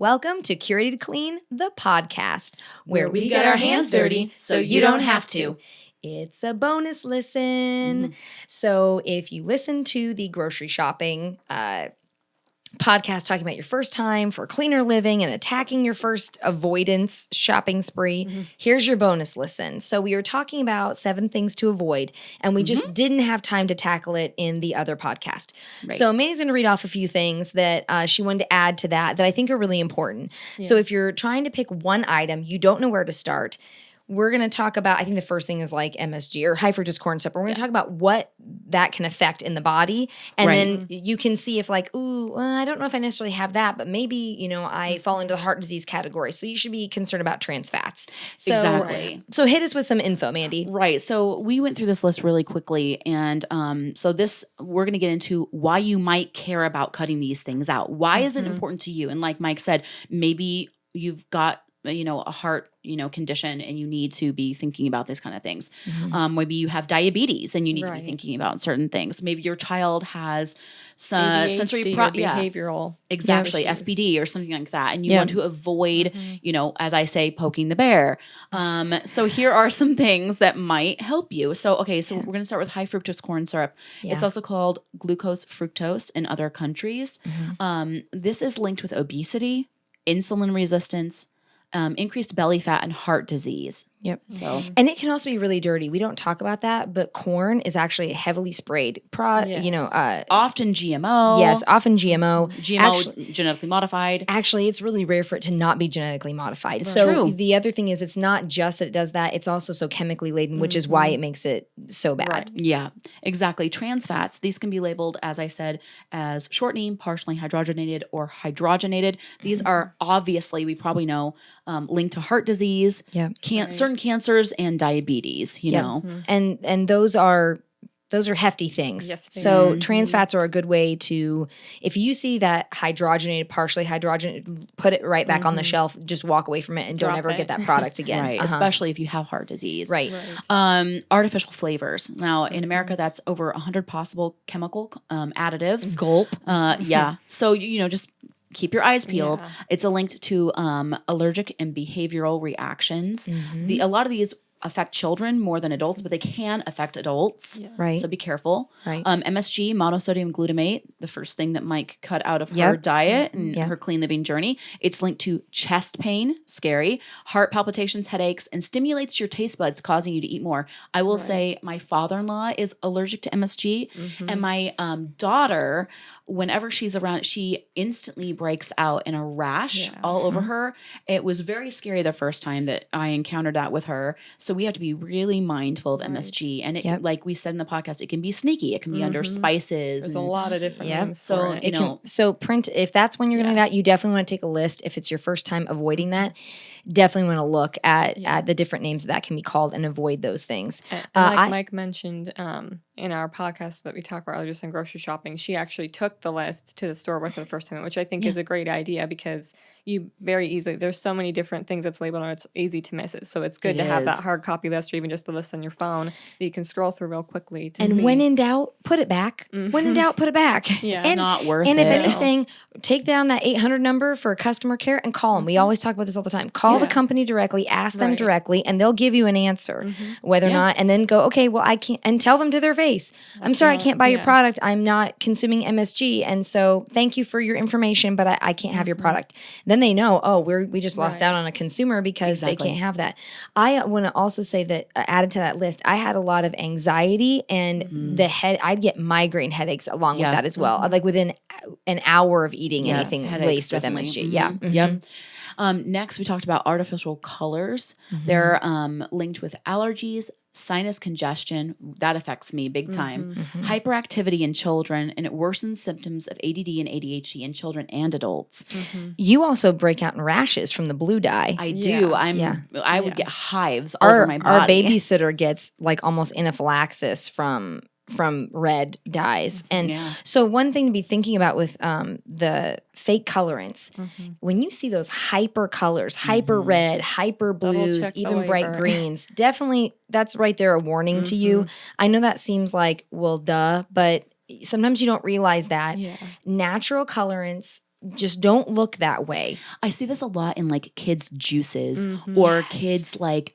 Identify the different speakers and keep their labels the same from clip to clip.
Speaker 1: Welcome to Curated Clean, the podcast,
Speaker 2: where we get our hands dirty so you don't have to.
Speaker 1: It's a bonus listen. So if you listen to the grocery shopping podcast talking about your first time for cleaner living and attacking your first avoidance shopping spree, here's your bonus listen. So we were talking about 7 things to avoid, and we just didn't have time to tackle it in the other podcast. Right. So Mandy's going to read off a few things that she wanted to add to that I think are really important. Yes. So if you're trying to pick one item, you don't know where to start, we're going to talk about, I think the first thing is like MSG or high fructose corn syrup. We're going to talk about what that can affect in the body. And then you can see if like, I don't know if I necessarily have that, but maybe, I fall into the heart disease category. So you should be concerned about trans fats. So,
Speaker 2: exactly.
Speaker 1: So hit us with some info, Mandy.
Speaker 2: Right. So we went through this list really quickly. And we're going to get into why you might care about cutting these things out. Why is it important to you? And like Mike said, maybe you've got a heart, condition and you need to be thinking about these kind of things. Maybe you have diabetes and you need to be thinking about certain things. Maybe your child has some sensory
Speaker 3: behavioral
Speaker 2: exactly
Speaker 3: issues.
Speaker 2: SPD or something like that. And you want to avoid, as I say, poking the bear. So here are some things that might help you. So we're going to start with high fructose corn syrup. Yeah. It's also called glucose fructose in other countries. This is linked with obesity, insulin resistance, increased belly fat, and heart disease.
Speaker 1: Yep. And it can also be really dirty. We don't talk about that, but corn is actually heavily sprayed.
Speaker 2: Often GMO.
Speaker 1: Yes, often GMO.
Speaker 2: Genetically modified.
Speaker 1: Actually, it's really rare for it to not be genetically modified.
Speaker 2: Right.
Speaker 1: So
Speaker 2: True.
Speaker 1: The other thing is it's not just that it does that, it's also so chemically laden, which is why it makes it so bad.
Speaker 2: Right. Yeah, exactly. Trans fats, these can be labeled, as I said, as shortening, partially hydrogenated, or hydrogenated. These are obviously, we probably know, linked to heart disease, certain cancers, and diabetes, know.
Speaker 1: And those are hefty things.
Speaker 3: Yes,
Speaker 1: so trans fats are a good way to, if you see that hydrogenated, partially hydrogenated, put it right back on the shelf, just walk away from it and don't ever get that product again.
Speaker 2: Right, especially if you have heart disease.
Speaker 1: Right.
Speaker 2: Artificial flavors. Now, in America, that's over 100 possible chemical additives.
Speaker 1: Gulp.
Speaker 2: Yeah. So, just keep your eyes peeled. Yeah. It's linked to allergic and behavioral reactions. A lot of these affect children more than adults, but they can affect adults.
Speaker 1: Yes. Right.
Speaker 2: So be careful.
Speaker 1: Right.
Speaker 2: MSG, monosodium glutamate, the first thing that Mike cut out of her diet and her clean living journey. It's linked to chest pain, scary, heart palpitations, headaches, and stimulates your taste buds, causing you to eat more. I will say my father-in-law is allergic to MSG, and my daughter, whenever she's around, she instantly breaks out in a rash all over her. It was very scary the first time that I encountered that with her. So we have to be really mindful of MSG. And it, like we said in the podcast, it can be sneaky. It can be under spices.
Speaker 3: There's a lot of different names.
Speaker 1: So, if that's when you're going to do that, you definitely want to take a list. If it's your first time avoiding that, definitely want to look at the different names that can be called and avoid those things.
Speaker 3: And like Mike mentioned in our podcast that we talked about earlier, just on grocery shopping, she actually took the list to the store with her the first time, which I think is a great idea because you very easily, there's so many different things that's labeled on it, it's easy to miss it. So it's good to have that hard copy list or even just the list on your phone that you can scroll through real quickly to see.
Speaker 1: When in doubt, put it back. When in doubt, put it back.
Speaker 3: Yeah.
Speaker 1: And,
Speaker 2: not worth it.
Speaker 1: And if anything, take down that 800 number for customer care and call them. We always talk about this all the time. Call the company directly, ask them directly, and they'll give you an answer, whether or not, and then go, okay, well, I can't, and tell them to their face, I'm sorry, I can't buy your product. I'm not consuming MSG. And so thank you for your information, but I can't have your product. Then they know, we just lost out on a consumer because they can't have that. I want to also say that added to that list, I had a lot of anxiety and I'd get migraine headaches along with that as well. Like within an hour of eating anything laced with MSG.
Speaker 2: Yep. Next, we talked about artificial colors. They're linked with allergies, sinus congestion. That affects me big time. Hyperactivity in children, and it worsens symptoms of ADD and ADHD in children and adults.
Speaker 1: You also break out in rashes from the blue dye.
Speaker 2: I do. I would get hives all over my body.
Speaker 1: Our babysitter gets like almost anaphylaxis from red dyes. And so one thing to be thinking about with the fake colorants, when you see those hyper colors, hyper red, hyper blues, even bright greens, definitely that's right there a warning to you. I know that seems like, well, duh, but sometimes you don't realize that. Natural colorants just don't look that way.
Speaker 2: I see this a lot in like kids' juices or kids like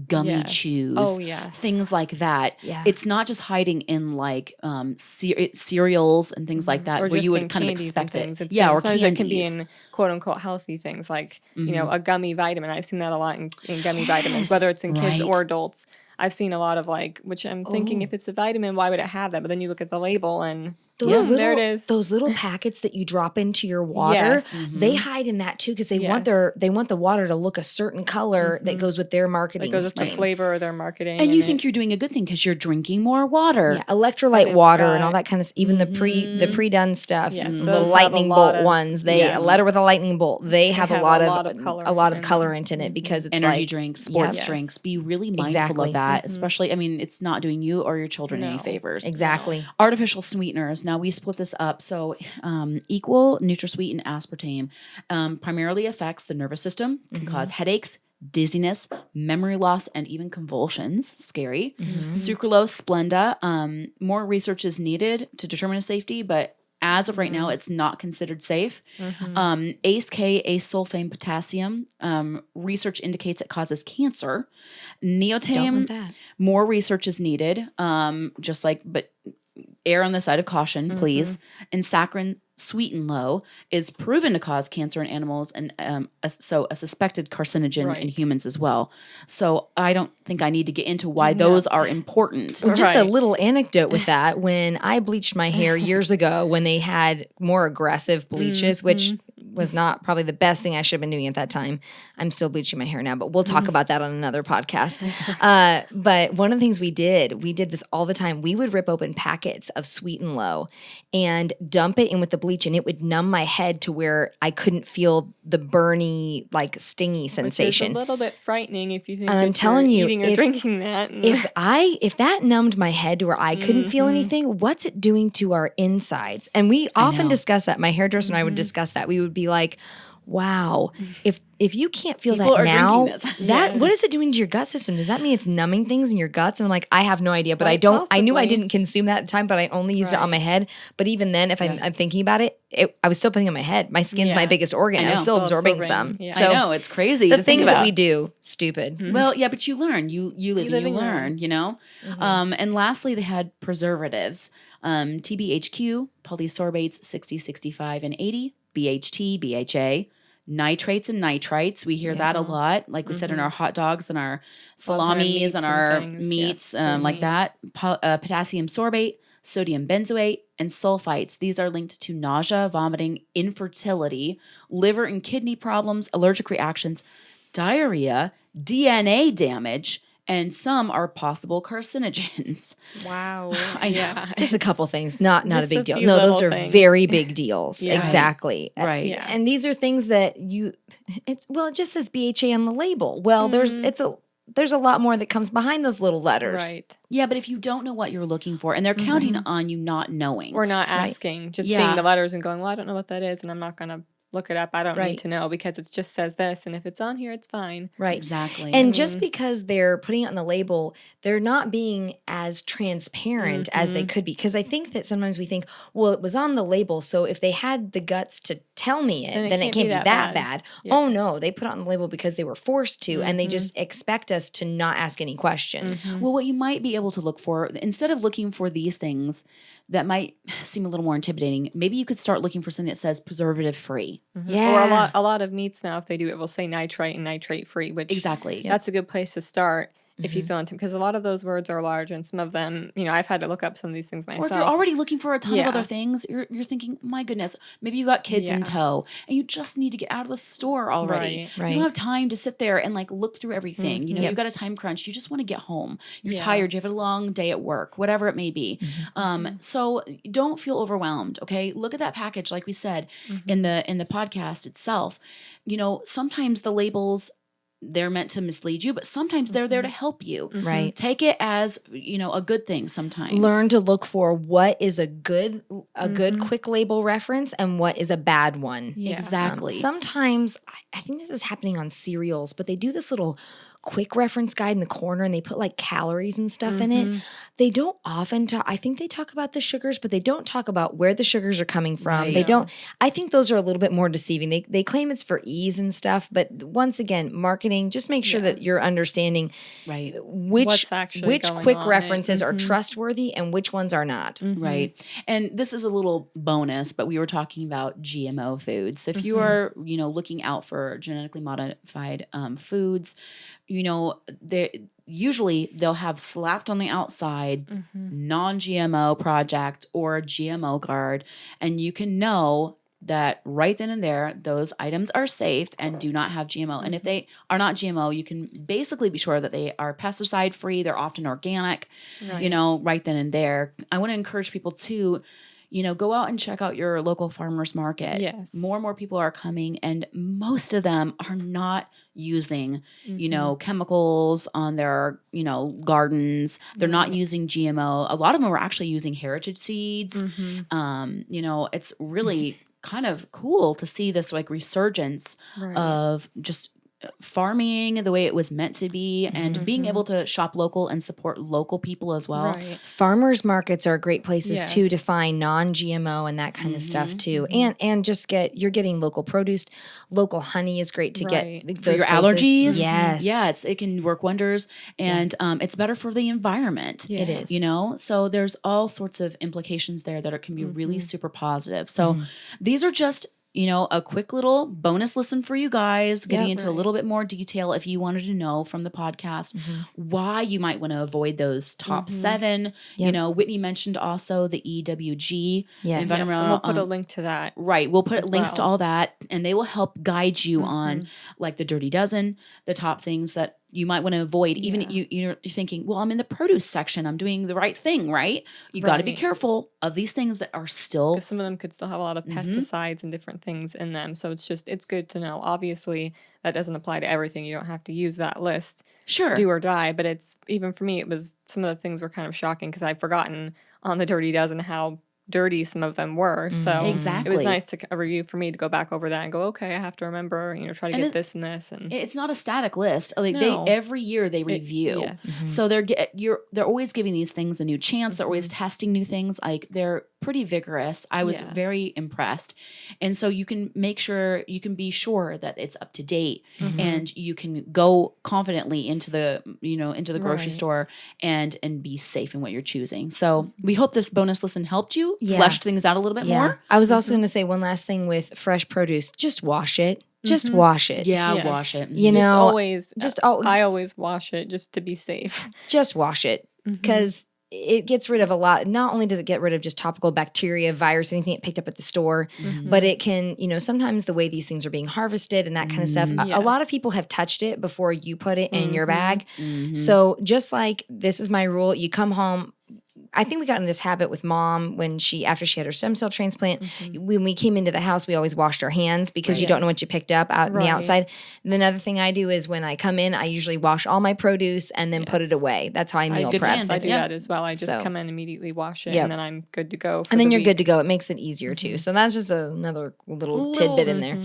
Speaker 2: gummy chews.
Speaker 3: Oh, yes.
Speaker 2: Things like that.
Speaker 1: Yeah.
Speaker 2: It's not just hiding in like cereals and things like that
Speaker 3: or
Speaker 2: where
Speaker 3: just
Speaker 2: you would
Speaker 3: in
Speaker 2: kind of
Speaker 3: candies
Speaker 2: expect
Speaker 3: and
Speaker 2: it.
Speaker 3: things.
Speaker 2: Yeah, or
Speaker 3: sometimes
Speaker 2: candies.
Speaker 3: it can be in quote unquote healthy things like, you know, a gummy vitamin. I've seen that a lot in gummy vitamins, whether it's in kids or adults. I've seen a lot of like, which I'm thinking if it's a vitamin, why would it have that? But then you look at the label and there it is.
Speaker 1: Those little packets that you drop into your water, they hide in that too because they want the water to look a certain color that goes with their marketing.
Speaker 3: That goes with the flavor of their marketing.
Speaker 2: And you think you're doing a good thing because you're drinking more water.
Speaker 1: Yeah, electrolyte water and all that kind of even the pre-done stuff.
Speaker 3: Yes,
Speaker 1: the lightning bolt ones. A letter with a lightning bolt. They have a lot of colorant in it because it's
Speaker 2: energy
Speaker 1: like,
Speaker 2: drinks, sports drinks. Be really mindful of that, especially I mean, it's not doing you or your children any favors.
Speaker 1: Exactly.
Speaker 2: Artificial sweeteners. Now we split this up. So equal NutraSweet and aspartame primarily affects the nervous system, can cause headaches, dizziness, memory loss, and even convulsions. Scary. Sucralose, Splenda. More research is needed to determine a safety, but as of right now, it's not considered safe. ACE-K, ace-sulfame potassium. Research indicates it causes cancer. Neotame. More research is needed. But err on the side of caution, please. And saccharin, sweet and low, is proven to cause cancer in animals and a suspected carcinogen in humans as well. So I don't think I need to get into why those are important.
Speaker 1: Well, just a little anecdote with that. When I bleached my hair years ago, when they had more aggressive bleaches, which was not probably the best thing I should have been doing at that time. I'm still bleaching my hair now, but we'll talk about that on another podcast. But one of the things we did this all the time. We would rip open packets of Sweet and Low and dump it in with the bleach, and it would numb my head to where I couldn't feel the burny, like stingy sensation.
Speaker 3: Which is a little bit frightening if you think
Speaker 1: I'm telling you,
Speaker 3: eating or drinking that.
Speaker 1: If that numbed my head to where I couldn't feel anything, what's it doing to our insides? And we often discuss that. My hairdresser and I would discuss that. We would be like, wow, if you can't feel
Speaker 2: People
Speaker 1: that now,
Speaker 2: what
Speaker 1: is it doing to your gut system? Does that mean it's numbing things in your guts? And I'm like, I have no idea, but I knew I didn't consume that at the time, but I only used it on my head. But even then, if I'm thinking about it, I was still putting it on my head. My skin's my biggest organ. I was still absorbing some.
Speaker 3: Yeah.
Speaker 1: So
Speaker 2: I know, it's crazy.
Speaker 1: The things that we do, stupid.
Speaker 2: Well, yeah, but you learn. You live and you learn, you know? And lastly, they had preservatives. TBHQ, polysorbates 60, 65, and 80, BHT, BHA, nitrates and nitrites. We hear that a lot, like we said, in our hot dogs and our salamis and our meats, like that. Potassium sorbate, sodium benzoate, and sulfites. These are linked to nausea, vomiting, infertility, liver and kidney problems, allergic reactions, diarrhea, DNA damage, and some are possible carcinogens.
Speaker 3: Wow.
Speaker 2: I know.
Speaker 1: Just a couple things, not a big deal.
Speaker 3: few
Speaker 1: No, those
Speaker 3: little
Speaker 1: are
Speaker 3: things.
Speaker 1: very big deals. Exactly.
Speaker 2: Right.
Speaker 3: Yeah.
Speaker 1: And these are things that it just says BHA on the label. Well, there's a lot more that comes behind those little letters.
Speaker 3: Right.
Speaker 2: Yeah, but if you don't know what you're looking for, and they're counting on you not knowing.
Speaker 3: Or not asking, just seeing the letters and going, well, I don't know what that is, and I'm not going to look it up. I don't need to know because it just says this, and if it's on here, it's fine.
Speaker 1: Right.
Speaker 2: Exactly.
Speaker 1: And just because they're putting it on the label, they're not being as transparent as they could be. Because I think that sometimes we think, well, it was on the label, so if they had the guts to tell me it, then it can't be that bad. Yeah. Oh, no, they put it on the label because they were forced to, and they just expect us to not ask any questions.
Speaker 2: Well, what you might be able to look for, instead of looking for these things that might seem a little more intimidating, maybe you could start looking for something that says preservative free.
Speaker 1: Yeah.
Speaker 3: Or a lot of meats now, if they do it, will say nitrite and nitrate free, which
Speaker 2: exactly
Speaker 3: that's a good place to start. If you feel intimidated, because a lot of those words are large, and some of them, I've had to look up some of these things myself.
Speaker 2: Or if you're already looking for a ton of other things, you're thinking, my goodness, maybe you got kids in tow, and you just need to get out of the store already.
Speaker 1: Right.
Speaker 2: You don't have time to sit there and look through everything. You've got a time crunch. You just want to get home. You're tired. You have a long day at work, whatever it may be. So don't feel overwhelmed. Okay, look at that package, like we said in the podcast itself. Sometimes the labels, they're meant to mislead you, but sometimes they're there to help you.
Speaker 1: Right.
Speaker 2: Take it as, a good thing sometimes.
Speaker 1: Learn to look for what is a good quick label reference and what is a bad one.
Speaker 2: Yeah. Exactly.
Speaker 1: Sometimes, I think this is happening on cereals, but they do this little quick reference guide in the corner and they put like calories and stuff in it. They don't often talk, I think they talk about the sugars, but they don't talk about where the sugars are coming from.
Speaker 2: Right.
Speaker 1: They don't, I think those are a little bit more deceiving. They claim it's for ease and stuff, but once again, marketing, just make sure that you're understanding which quick references are trustworthy and which ones are not.
Speaker 2: Right. And this is a little bonus, but we were talking about GMO foods. So if you are, looking out for genetically modified foods, usually they'll have slapped on the outside non-GMO project or GMO guard, and you can know that right then and there, those items are safe and do not have GMO. And if they are not GMO, you can basically be sure that they are pesticide free. They're often organic, right then and there. I want to encourage people to, go out and check out your local farmer's market.
Speaker 3: Yes.
Speaker 2: More and more people are coming, and most of them are not using, chemicals on their, gardens. They're not using GMO. A lot of them are actually using heritage seeds. It's really kind of cool to see this like resurgence of just farming the way it was meant to be and being able to shop local and support local people as well.
Speaker 3: Right.
Speaker 1: Farmers markets are great places too to find non-GMO and that kind of stuff too. And just you're getting local produce. Local honey is great to get those
Speaker 2: for your
Speaker 1: places.
Speaker 2: allergies.
Speaker 1: Yes.
Speaker 2: Yeah, it can work wonders, and it's better for the environment.
Speaker 1: It is.
Speaker 2: So there's all sorts of implications there that can be really super positive. So these are just a quick little bonus listen for you guys, getting into a little bit more detail if you wanted to know from the podcast why you might want to avoid those top 7. Whitney mentioned also the EWG.
Speaker 3: Yes, and we'll put a link to that.
Speaker 2: Right. We'll put links to all that, and they will help guide you on like the Dirty Dozen, the top things that you might want to avoid. Even you're thinking, well, I'm in the produce section. I'm doing the right thing, right? You got to be careful of these things that are still.
Speaker 3: Because some of them could still have a lot of pesticides and different things in them. So it's good to know. Obviously, that doesn't apply to everything. You don't have to use that list.
Speaker 2: Sure.
Speaker 3: Do or die. But it's, even for me, some of the things were kind of shocking because I'd forgotten on the Dirty Dozen how dirty some of them were. So
Speaker 2: exactly.
Speaker 3: It was nice to a review for me to go back over that and go, okay, I have to remember, try to get this and this. And
Speaker 2: it's not a static list. Like every year they review. So they're always giving these things a new chance. They're always testing new things. Like they're pretty vigorous. I was very impressed. And so you can be sure that it's up to date and you can go confidently into the grocery store and be safe in what you're choosing. So we hope this bonus listen helped you. Fleshed things out a little bit more.
Speaker 1: I was also going to say one last thing with fresh produce. Just wash it. Just wash it.
Speaker 2: Yeah, wash it.
Speaker 3: I always wash it just to be safe.
Speaker 1: Just wash it because it gets rid of a lot. Not only does it get rid of just topical bacteria, virus, anything it picked up at the store, but it can, sometimes the way these things are being harvested and that kind of stuff, a lot of people have touched it before you put it in your bag. So just like this is my rule, you come home. I think we got in this habit with Mom after she had her stem cell transplant. When we came into the house, we always washed our hands because you don't know what you picked up out in the outside. And another thing I do is when I come in, I usually wash all my produce and then put it away. That's how I meal prep.
Speaker 3: I do that as well. I just come in, immediately wash it, and then I'm good to go.
Speaker 1: And then you're good to go. It makes it easier too. So that's just another little tidbit in there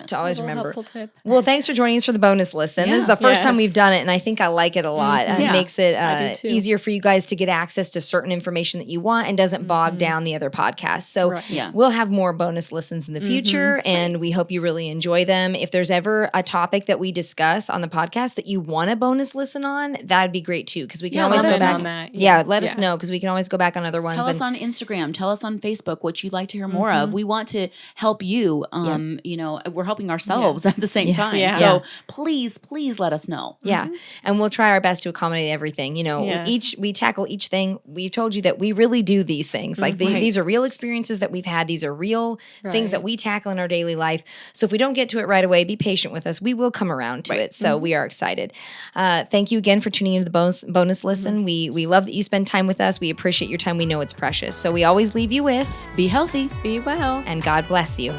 Speaker 1: to always remember.
Speaker 3: Tip.
Speaker 1: Well, thanks for joining us for the bonus listen. This is the first time we've done it, and I think I like it a lot. It makes it easier for you guys to get access to certain information that you want and doesn't bog down the other podcasts. So we'll have more bonus listens in the future, and we hope you really enjoy them. If there's ever a topic that we discuss on the podcast that you want a bonus listen on, that'd be great too, because we can always go back. Let us know, because we can always go back on other ones.
Speaker 2: Tell us on Instagram. Tell us on Facebook what you'd like to hear more of. We want to help you. We're helping ourselves at the same time. So please let us know.
Speaker 1: And we'll try our best to accommodate everything. We tackle each thing. We told you that we really do these things. Like these are real experiences that we've had. These are real things that we tackle in our daily life. So if we don't get to it right away, be patient with us. We will come around to it. So we are excited. Thank you again for tuning into the bonus listen. We love that you spend time with us. We appreciate your time. We know it's precious. So we always leave you with,
Speaker 2: be healthy,
Speaker 3: be well,
Speaker 1: and God bless you.